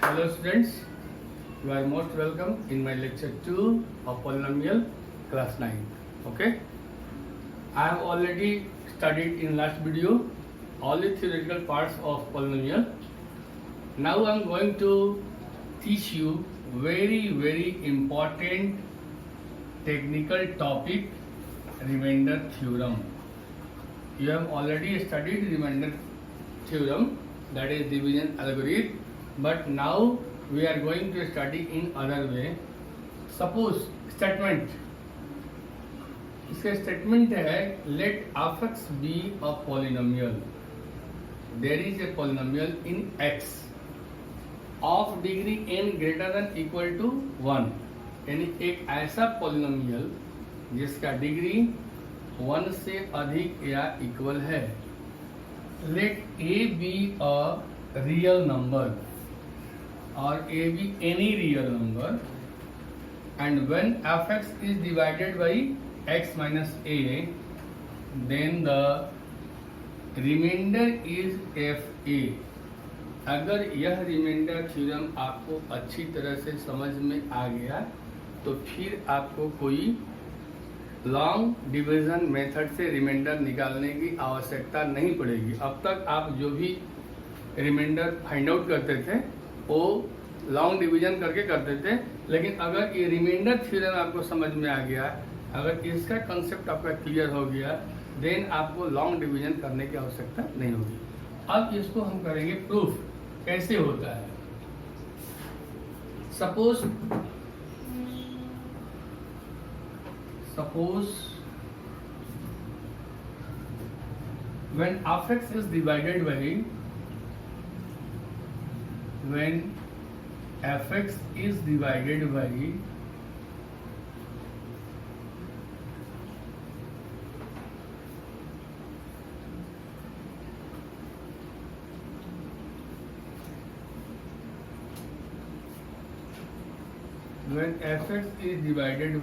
Hello students, you are most welcome in my lecture 2 of polynomial class 9. Okay, I have already studied in last video all the theoretical parts of polynomial. Now I am going to teach you very important technical topic, remainder theorem. You have already studied remainder theorem, that is division algorithm, but now we are going to study in other way. Suppose statement, इसका statement है let f(x) be a polynomial. There is a polynomial in x of degree n greater than equal to 1. यानी एक ऐसा polynomial जिसका degree 1 से अधिक या equal है. Let a be a real number or a be any real number, and when f(x) is divided by x minus a, then the remainder is fa. अगर यह रिमाइंडर थ्योरम आपको अच्छी तरह से समझ में आ गया तो फिर आपको कोई लॉन्ग डिवीजन मेथड से रिमाइंडर निकालने की आवश्यकता नहीं पड़ेगी. अब तक आप जो भी रिमाइंडर फाइंड आउट करते थे वो लॉन्ग डिवीजन करके करते थे, लेकिन अगर ये रिमाइंडर थ्योरम आपको समझ में आ गया, अगर इसका कंसेप्ट आपका क्लियर हो गया, देन आपको लॉन्ग डिवीजन करने की आवश्यकता नहीं होगी. अब इसको हम करेंगे प्रूफ कैसे होता है. Suppose when f(x) is divided by f(x) is divided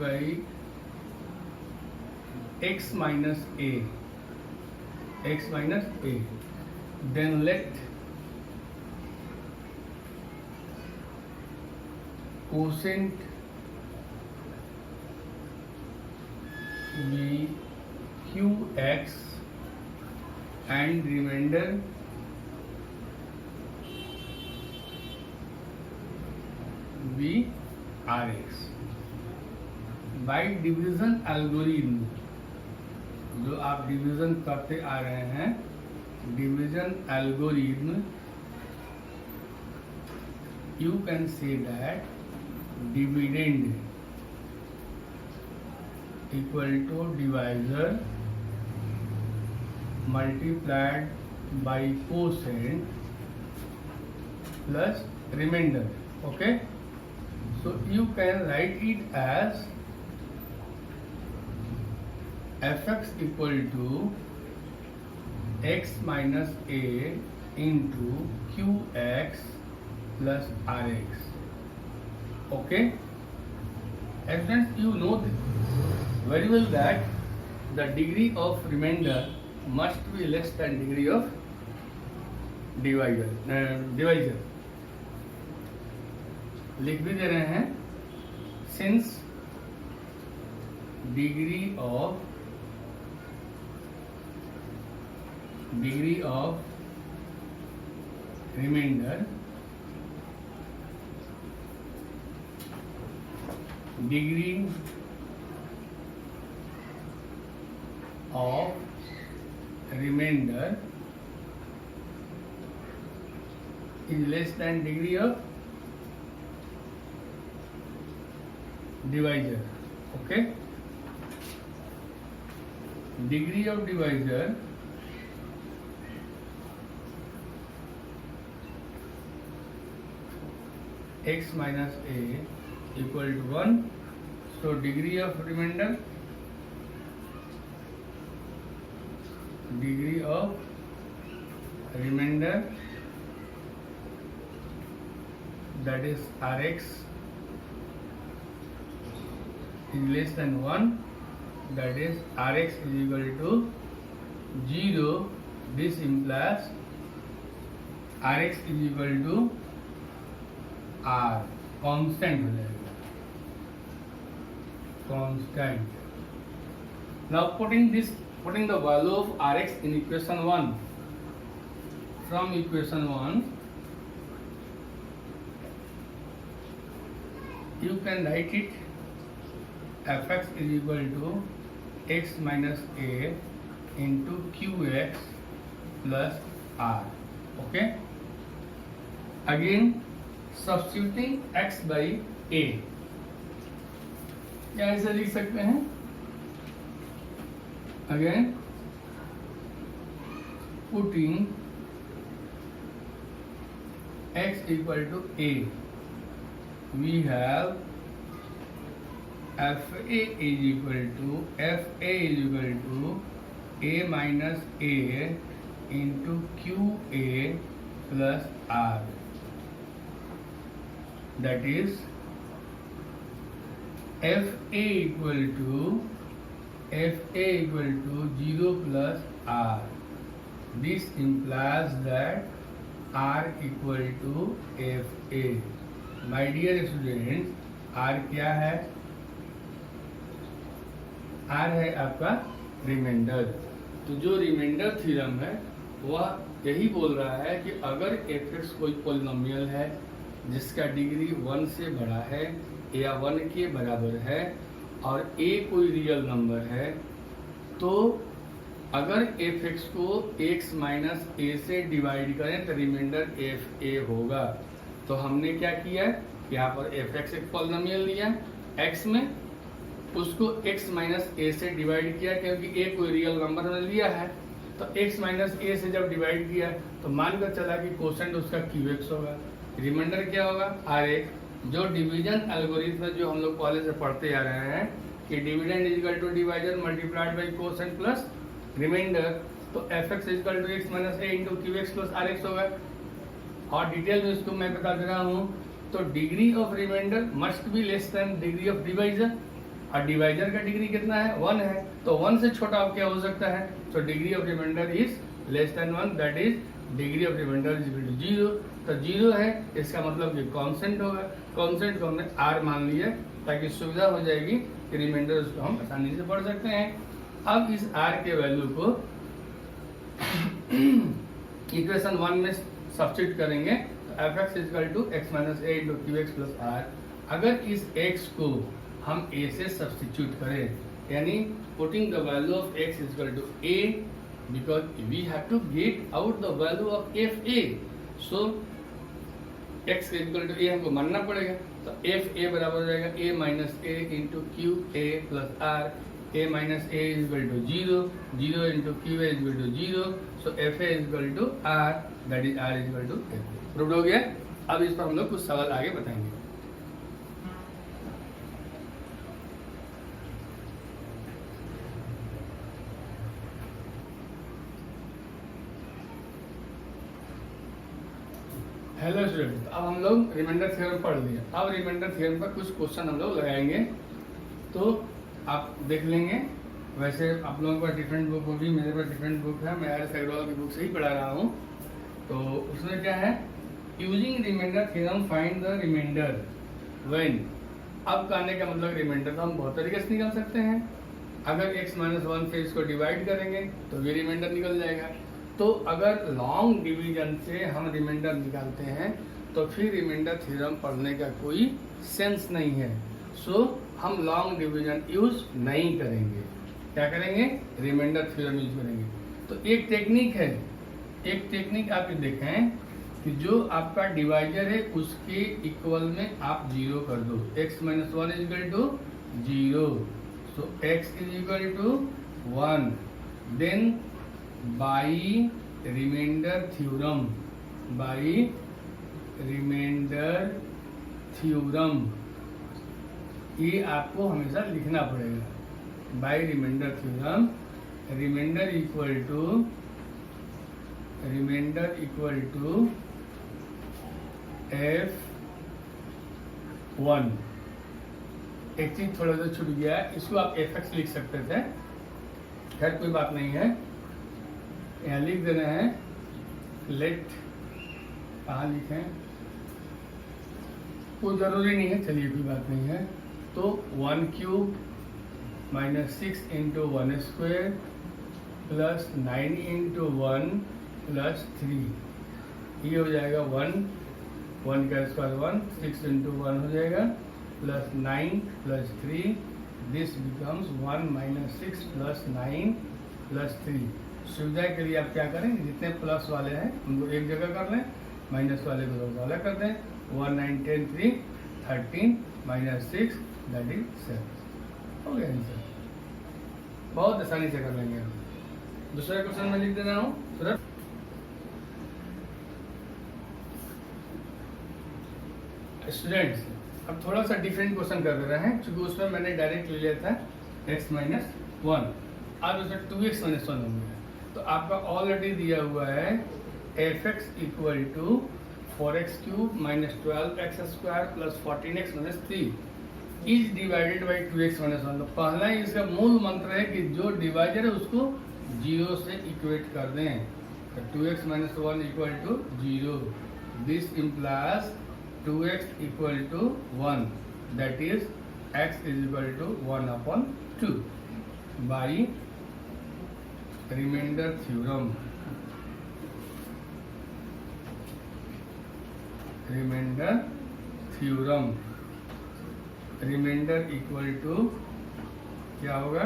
by x minus a, then let quotient be qx and remainder be rx. By division algorithm, जो आप डिवीजन करते आ रहे हैं, division algorithm, you can say that dividend equal to divisor multiplied by quotient plus remainder. Okay, so you can write it as f(x) equal to x minus a into qx plus rx. Okay, and friends, you know very well that the degree of remainder must be less than degree of divisor. लिख भी दे रहे हैं, since degree of remainder degree of remainder is less than degree of divisor. Okay, degree of divisor x minus a equal to 1, so degree of remainder that is rx is less than 1, that is rx is equal to 0. This implies Rx is equal to R constant हो जाएगा, constant. Now putting the value of Rx in equation 1. From equation 1 you can write it fx is equal to x minus a into qx plus r. Okay, again substituting x by a, क्या ऐसे लिख सकते हैं? Again putting x equal to a, we have fa is equal to a minus a into qa plus r, that is fa equal to 0 plus r. This implies that r equal to fa. My dear students, r क्या है? r है आपका reminder. तो जो remainder theorem है वह यही बोल रहा है कि अगर fx कोई पॉलिनोमियल है जिसका डिग्री 1 से बड़ा है या 1 के बराबर है और a कोई रियल नंबर है, तो अगर fx को x माइनस a से डिवाइड करें तो रिमाइंडर fa होगा. तो हमने क्या किया है, यहाँ पर fx एक पॉलिनोमियल लिया x में, उसको x माइनस a से डिवाइड किया क्योंकि a कोई रियल नंबर हमने लिया है. तो x माइनस a से जब डिवाइड किया तो मानकर चला कि कोसेंट उसका qx होगा, रिमाइंडर क्या होगा rx. जो डिवीजन एल्गोरिथम जो हम लोग पहले से पढ़ते आ रहे हैं कि dividend is equal to divisor multiplied by quotient plus remainder, तो fx is equal to x minus a into qx plus rx होगा. और डिटेल में इसको मैं बता दे रहा हूँ. तो degree of remainder must be less than degree of divisor, और डिवाइजर का डिग्री कितना है? 1 है. तो 1 से छोटा अब क्या हो सकता है? तो degree of remainder is less than 1, that is degree of remainder is equal to 0. तो 0 है, इसका मतलब कि कांस्टेंट होगा. कांस्टेंट को हमने r मान लिया ताकि सुविधा हो जाएगी कि रिमाइंडर उसको हम आसानी से पढ़ सकते हैं. अब इस r के वैल्यू को इक्वेशन 1 में सब्स्टिट्यूट करेंगे तो fx is equal to x minus a into qx plus r. अगर इस x को हम a से सब्स्टिट्यूट करें, यानी putting the value of x is equal to a, because we have to get out the value of fa. So x equal to a हमको मानना पड़ेगा. तो fa बराबर हो जाएगा a minus a into q a plus r. a minus a is equal to 0, 0 into q a is equal to 0. So fa is equal to r, that is r is equal to fa. Proved हो गया. अब इस पर हम लोग कुछ सवाल आगे बताएंगे. हेलो स्टूडेंट, अब हम लोग रिमाइंडर थ्योरम पढ़ लिया. अब रिमाइंडर थ्योरम पर कुछ क्वेश्चन हम लोग लगाएंगे, तो आप देख लेंगे. वैसे आप लोगों का डिफरेंट बुक होगी, मेरे पास डिफरेंट बुक है, मैं आर अग्रवाल की बुक से ही पढ़ा रहा हूँ. तो उसमें क्या है, using remainder theorem find the remainder when. अब कहने का मतलब रिमाइंडर तो हम बहुत तरीके से निकाल सकते हैं. अगर x माइनस 1 से इसको डिवाइड करेंगे तो भी रिमाइंडर निकल जाएगा. तो अगर लॉन्ग डिवीजन से हम रिमाइंडर निकालते हैं तो फिर रिमाइंडर थ्योरम पढ़ने का कोई सेंस नहीं है. सो हम लॉन्ग डिवीजन यूज नहीं करेंगे. क्या करेंगे? रिमाइंडर थ्योरम यूज करेंगे. तो एक टेक्निक है, एक टेक्निक आप देखें कि जो आपका डिवाइजर है उसके इक्वल में आप 0 कर दो. x minus 1 is equal to 0, so x is equal to 1. Then by remainder theorem, by remainder theorem, ये आपको हमेशा लिखना पड़ेगा. By remainder theorem, remainder equal to f1. एक चीज थोड़ा सा छूट गया है, इसको आप fx लिख सकते थे, खैर कोई बात नहीं है. यहाँ लिख देना है लेट, कहाँ लिखें, कोई ज़रूरी नहीं है, चलिए कोई बात नहीं है। तो 1 cube minus 6 into 1 square plus 9 into 1 plus 3, ये हो जाएगा 1 का स्क्वायर 1, 6 इंटू 1 हो जाएगा plus 9 plus 3, this becomes 1 minus 6 plus 9 plus 3। सुविधा के लिए आप क्या करें, जितने प्लस वाले हैं उनको एक जगह कर लें, माइनस वाले को दो अलग कर दें। 1 9 10 3 13 माइनस 6 दैट इज 7, हो गया आंसर। बहुत आसानी से कर लेंगे हम। दूसरा क्वेश्चन में लिख दे रहा हूँ सिर्फ। स्टूडेंट्स अब थोड़ा सा डिफरेंट क्वेश्चन कर दे रहे हैं, क्योंकि उसमें मैंने डायरेक्ट ले लिया था x माइनस 1, अब उसमें 2x माइनस 1 हो गया। तो आपका ऑलरेडी दिया हुआ है f(x) equal to 4x cube minus 12x square plus 14x minus 3 is divided by 2x minus 1। तो पहला ही इसका मूल मंत्र है कि जो डिवाइजर है उसको 0 से इक्वेट कर दें। तो 2x minus 1 equal to 0, this implies 2x equal to 1, that is x is equal to 1/2 by remainder theorem. Remainder theorem, remainder equal to क्या होगा,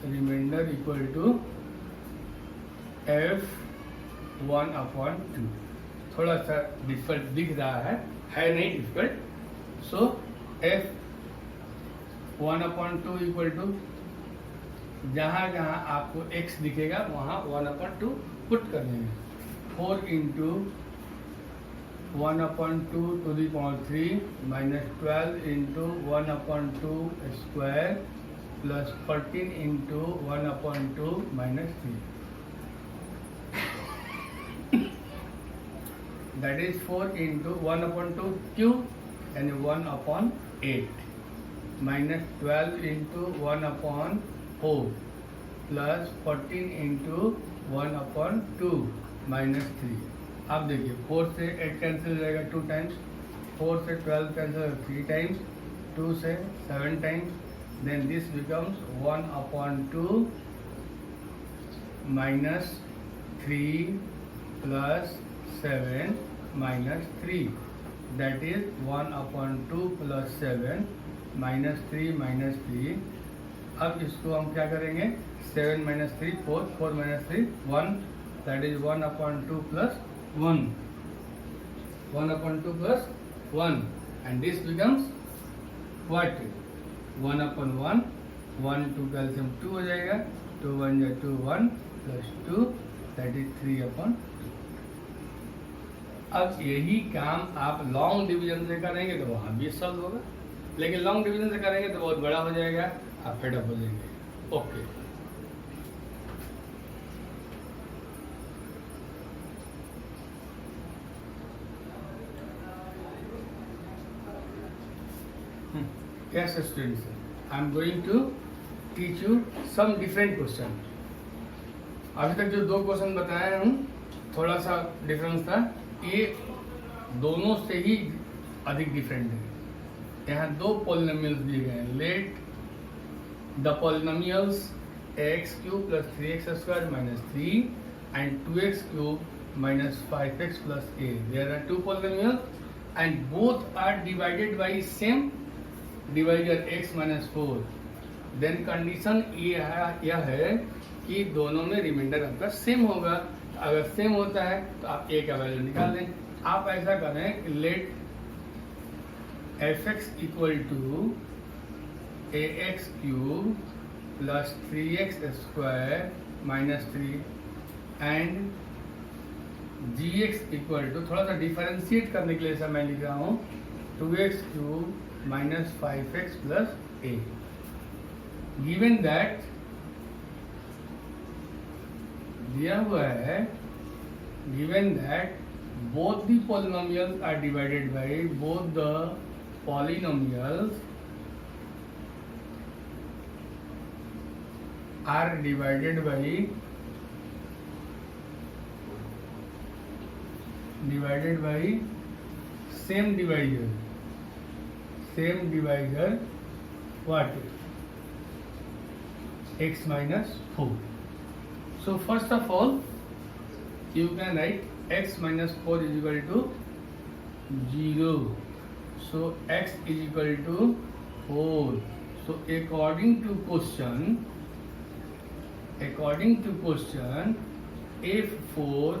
रिमाइंडर इक्वल टू f(1/2)। थोड़ा सा डिफिकल्ट दिख रहा है नहीं difficult. So f(1/2) equal to जहाँ जहाँ आपको x दिखेगा वहाँ 1/2 पुट कर देंगे। 4 into 1/2 to the power 3 minus 12 into 1/2 square plus 14 into 1/2 minus 3, that is 4 into 1/2 cube यानी 1/8 minus 12 into 1/4 plus 14 into 1/2 minus 3। अब देखिए 4 से 8 कैंसिल हो जाएगा 2 टाइम्स, 4 से 12 कैंसिल हो 3 टाइम्स, 2 से 7 times, then this becomes 1/2 minus 3 plus 7 minus 3, that is 1/2 plus 7 minus 3 minus 3। अब इसको हम क्या करेंगे, 7 minus 3 4, 4 minus 3 1, that is 1/2 plus 1, 1/2 plus 1, and this becomes what, 1/1, 1 2 calcium 2 हो जाएगा, 2 1 जा 2 1 प्लस 2 दैट इज 3/2। अब यही काम आप लॉन्ग डिवीजन से करेंगे तो वहाँ भी सॉल्व होगा, लेकिन लॉन्ग डिवीजन से करेंगे तो बहुत बड़ा हो जाएगा, आप फेडअप हो जाएंगे। Okay yes students, I am going to teach you some different question। अभी तक जो 2 क्वेश्चन बताए हूँ थोड़ा सा डिफरेंस था, ये दोनों से ही अधिक डिफरेंट है। यहाँ 2 पॉलिनोमियल्स दिए गए हैं, let the polynomials ax³ plus 3x square minus 3 and 2x³ minus 5x plus a। There are 2 polynomials and both are divided by same divisor x minus 4। Then condition यह है कि दोनों में रिमाइंडर आपका सेम होगा। अगर सेम होता है तो आप a का वैल्यू निकाल दें। आप ऐसा करें कि let f(x) equal to ax³ plus 3x square minus 3 and gx equal to, थोड़ा सा डिफरेंशिएट करने के लिए ऐसा मैं लिख रहा हूँ, 2x³ minus 5x plus a। Given that दिया हुआ है, given that both the polynomials are divided by both the polynomials are divided by same divisor what? X minus 4. So first of all you can write x minus 4 is equal to 0. So x is equal to 4. So according to question F4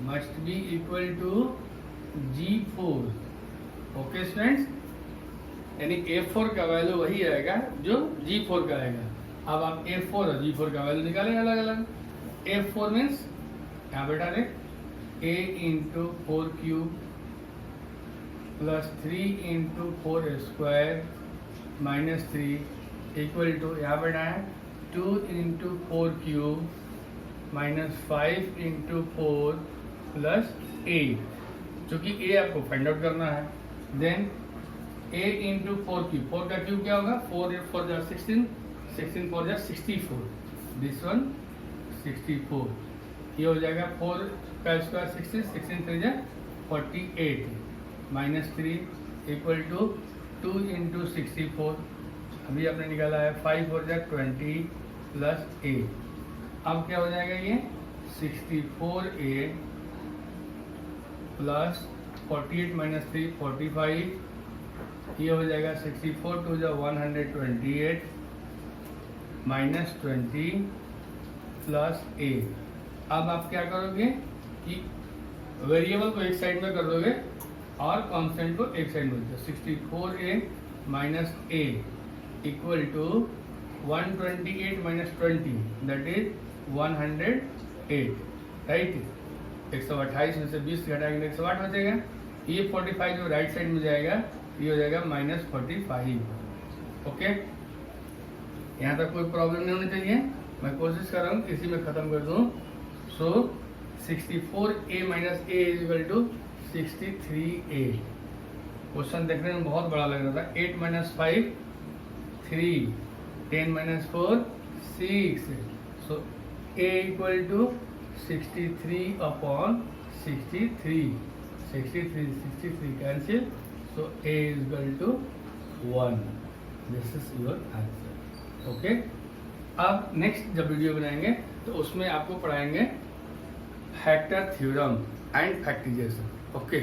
must be equal to G4. Okay students, यानी F4 का value वही आएगा जो G4 का आएगा। अब आप F4 और G4 का वैल्यू निकालें अलग अलग। F4 मीन्स यहाँ बैठा दे a into 4 cube plus 3 into 4 square minus 3 equal to यहाँ बैठा है 2 into 4 cube minus 5 into 4 plus 8, चूँकि a आपको फाइंड आउट करना है। देन a इंटू 4 क्यूब, 4 का क्यूब क्या होगा? 4 4 जा 16, 16 4 जा 64, दिस वन 64, ये हो जाएगा 4 का स्क्वायर 16, 16 3 जा 48 माइनस 3 इक्वल टू 2 इंटू 64, अभी आपने निकाला है 5 4 जा 20 प्लस 8। अब क्या हो जाएगा? ये 64a प्लस 48 माइनस 3 45, ये हो जाएगा 64 टू जा 128 माइनस 20 प्लस 8। अब आप क्या करोगे कि वेरिएबल को एक साइड में कर दोगे और कांस्टेंट को एक साइड में। 64a minus a equal to 128 minus 20 that is 108, right. 128 में से 20 घटाएंगे 108 बचेगा। ये 45 जो राइट साइड में जाएगा ये हो जाएगा माइनस 45। ओके, यहाँ तक कोई प्रॉब्लम नहीं होनी चाहिए। मैं कोशिश कर रहा हूँ इसी में ख़त्म कर दूँ। So 64a minus a is equal to 63a। Question देखने में बहुत बड़ा लग रहा था। 8 minus 5 3, 10 minus 4 6, so a equal to 63 upon 63, 63 cancel, so a is equal to 1. This is your answer. Okay, अब नेक्स्ट जब वीडियो बनाएंगे तो उसमें आपको पढ़ाएंगे factor theorem and factorization. Okay.